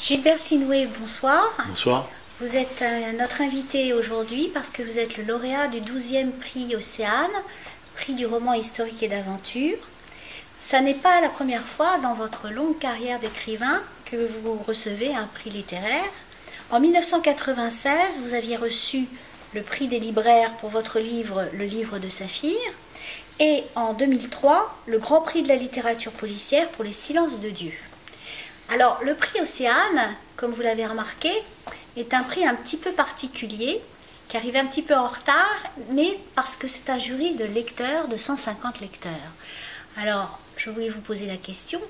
Gilbert Sinoué, bonsoir. Bonsoir. Vous êtes notre invité aujourd'hui parce que vous êtes le lauréat du 12e prix Océane, prix du roman historique et d'aventure. Ça n'est pas la première fois dans votre longue carrière d'écrivain que vous recevez un prix littéraire. En 1996, vous aviez reçu le prix des libraires pour votre livre Le livre de Saphir. Et en 2003, le Grand Prix de la littérature policière pour Les Silences de Dieu. Alors, le prix Océane, comme vous l'avez remarqué, est un prix un petit peu particulier, qui arrive un petit peu en retard, mais parce que c'est un jury de lecteurs, de 150 lecteurs. Alors, je voulais vous poser la question,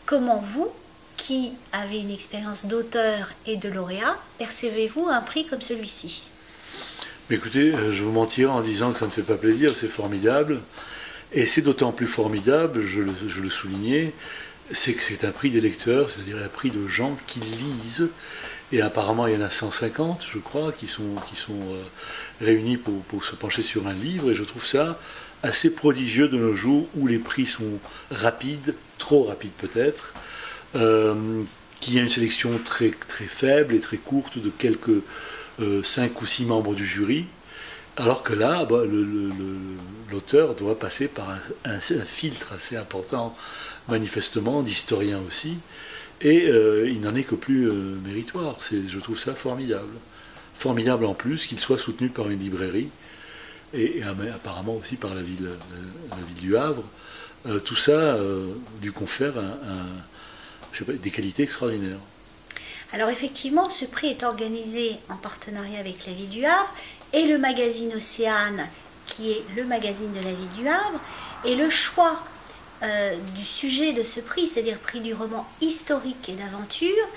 comment vous, qui avez une expérience d'auteur et de lauréat, percevez-vous un prix comme celui-ci ? Écoutez, je vous mentirai en disant que ça ne me fait pas plaisir, c'est formidable. Et c'est d'autant plus formidable, je le soulignais, c'est que c'est un prix des lecteurs, c'est-à-dire un prix de gens qui lisent. Et apparemment, il y en a 150, je crois, qui sont réunis pour se pencher sur un livre. Et je trouve ça assez prodigieux de nos jours, où les prix sont rapides, trop rapides peut-être, qu'il y a une sélection très, très faible et très courte de quelques 5 ou 6 membres du jury, alors que là, l'auteur doit passer par un filtre assez important, manifestement, d'historien aussi, et il n'en est que plus méritoire. Je trouve ça formidable. Formidable en plus qu'il soit soutenu par une librairie, et apparemment aussi par la ville du Havre. Tout ça lui confère des qualités extraordinaires. Alors effectivement, ce prix est organisé en partenariat avec la ville du Havre et le magazine Océane, qui est le magazine de la ville du Havre. Et le choix du sujet de ce prix, c'est-à-dire prix du roman historique et d'aventure,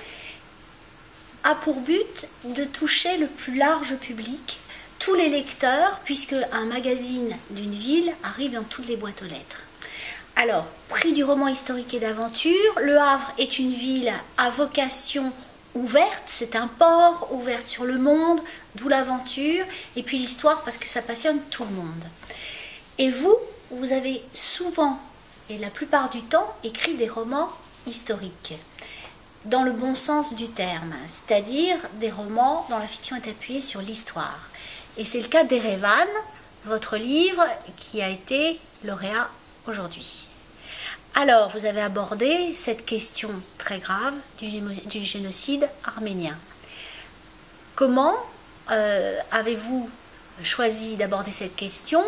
a pour but de toucher le plus large public, tous les lecteurs, puisque un magazine d'une ville arrive dans toutes les boîtes aux lettres. Alors, prix du roman historique et d'aventure, Le Havre est une ville à vocation ouverte, c'est un port, ouverte sur le monde, d'où l'aventure, et puis l'histoire parce que ça passionne tout le monde. Et vous avez souvent, et la plupart du temps, écrit des romans historiques, dans le bon sens du terme, c'est-à-dire des romans dont la fiction est appuyée sur l'histoire. Et c'est le cas d'Erevan, votre livre qui a été lauréat aujourd'hui. Alors, vous avez abordé cette question très grave du génocide arménien. Comment avez-vous choisi d'aborder cette question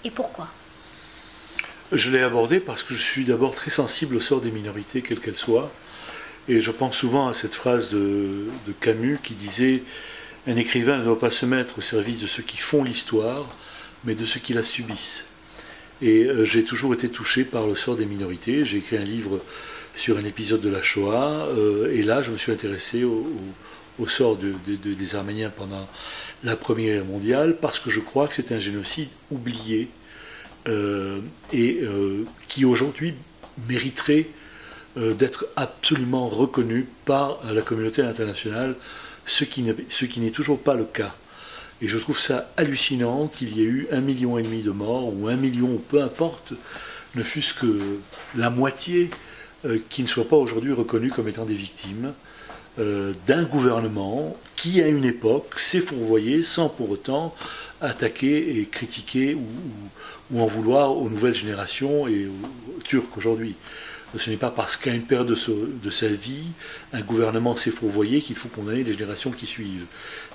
et pourquoi ? Je l'ai abordé parce que je suis d'abord très sensible au sort des minorités, quelles qu'elles soient. Et je pense souvent à cette phrase de Camus qui disait « Un écrivain ne doit pas se mettre au service de ceux qui font l'histoire, mais de ceux qui la subissent ». Et j'ai toujours été touché par le sort des minorités. J'ai écrit un livre sur un épisode de la Shoah, et là je me suis intéressé au sort des Arméniens pendant la Première Guerre mondiale, parce que je crois que c'est un génocide oublié, et qui aujourd'hui mériterait d'être absolument reconnu par la communauté internationale, ce qui n'est toujours pas le cas. Et je trouve ça hallucinant qu'il y ait eu 1,5 million de morts, ou 1 million, peu importe, ne fût-ce que la moitié, qui ne soient pas aujourd'hui reconnus comme étant des victimes d'un gouvernement qui, à une époque, s'est fourvoyé sans pour autant attaquer et critiquer ou en vouloir aux nouvelles générations et aux Turcs aujourd'hui. Ce n'est pas parce qu'à une période de sa vie, un gouvernement s'est fourvoyé qu'il faut condamner les générations qui suivent.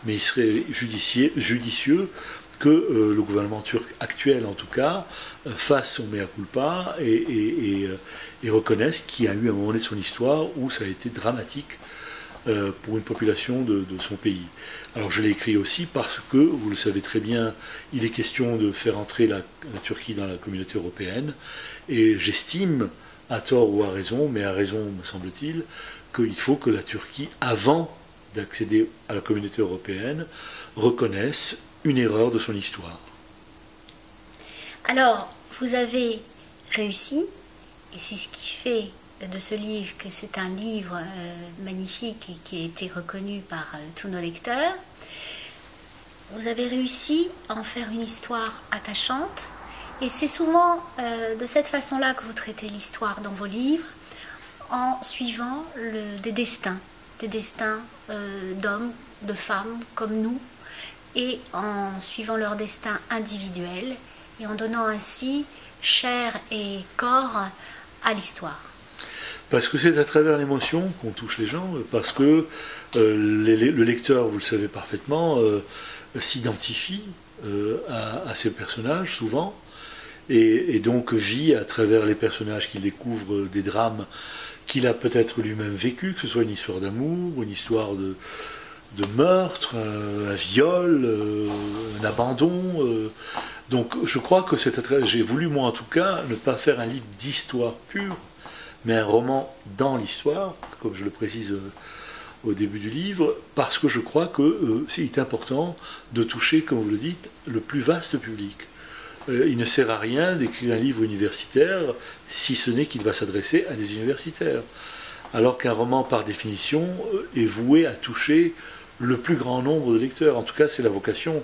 Mais il serait judicieux que le gouvernement turc actuel, en tout cas, fasse son mea culpa et reconnaisse qu'il y a eu un moment donné de son histoire où ça a été dramatique pour une population de son pays. Alors je l'ai écrit aussi parce que, vous le savez très bien, il est question de faire entrer la Turquie dans la communauté européenne, et j'estime, à tort ou à raison, mais à raison me semble-t-il, qu'il faut que la Turquie, avant d'accéder à la communauté européenne, reconnaisse une erreur de son histoire. Alors, vous avez réussi, et c'est ce qui fait de ce livre que c'est un livre magnifique et qui a été reconnu par tous nos lecteurs. Vous avez réussi à en faire une histoire attachante, et c'est souvent de cette façon-là que vous traitez l'histoire dans vos livres, en suivant des destins d'hommes, de femmes comme nous, et en suivant leur destin individuel, et en donnant ainsi chair et corps à l'histoire. Parce que c'est à travers l'émotion qu'on touche les gens, parce que le lecteur, vous le savez parfaitement, s'identifie à ces personnages souvent, et donc vit à travers les personnages qu'il découvre des drames qu'il a peut-être lui-même vécu, que ce soit une histoire d'amour, une histoire de meurtre, un viol, un abandon. Donc je crois que j'ai voulu, moi en tout cas, ne pas faire un livre d'histoire pure, mais un roman dans l'histoire, comme je le précise au début du livre, parce que je crois que c'est important de toucher, comme vous le dites, le plus vaste public. Il ne sert à rien d'écrire un livre universitaire, si ce n'est qu'il va s'adresser à des universitaires. Alors qu'un roman, par définition, est voué à toucher le plus grand nombre de lecteurs. En tout cas, c'est la vocation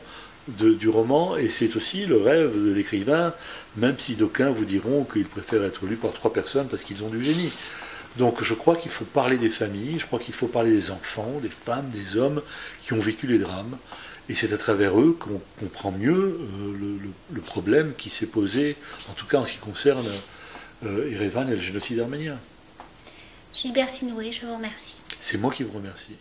du roman, et c'est aussi le rêve de l'écrivain, même si d'aucuns vous diront qu'ils préfèrent être lus par 3 personnes parce qu'ils ont du génie. Donc je crois qu'il faut parler des familles, je crois qu'il faut parler des enfants, des femmes, des hommes qui ont vécu les drames. Et c'est à travers eux qu'on comprend mieux le problème qui s'est posé, en tout cas en ce qui concerne Erevan et le génocide arménien. Gilbert Sinoué, je vous remercie. C'est moi qui vous remercie.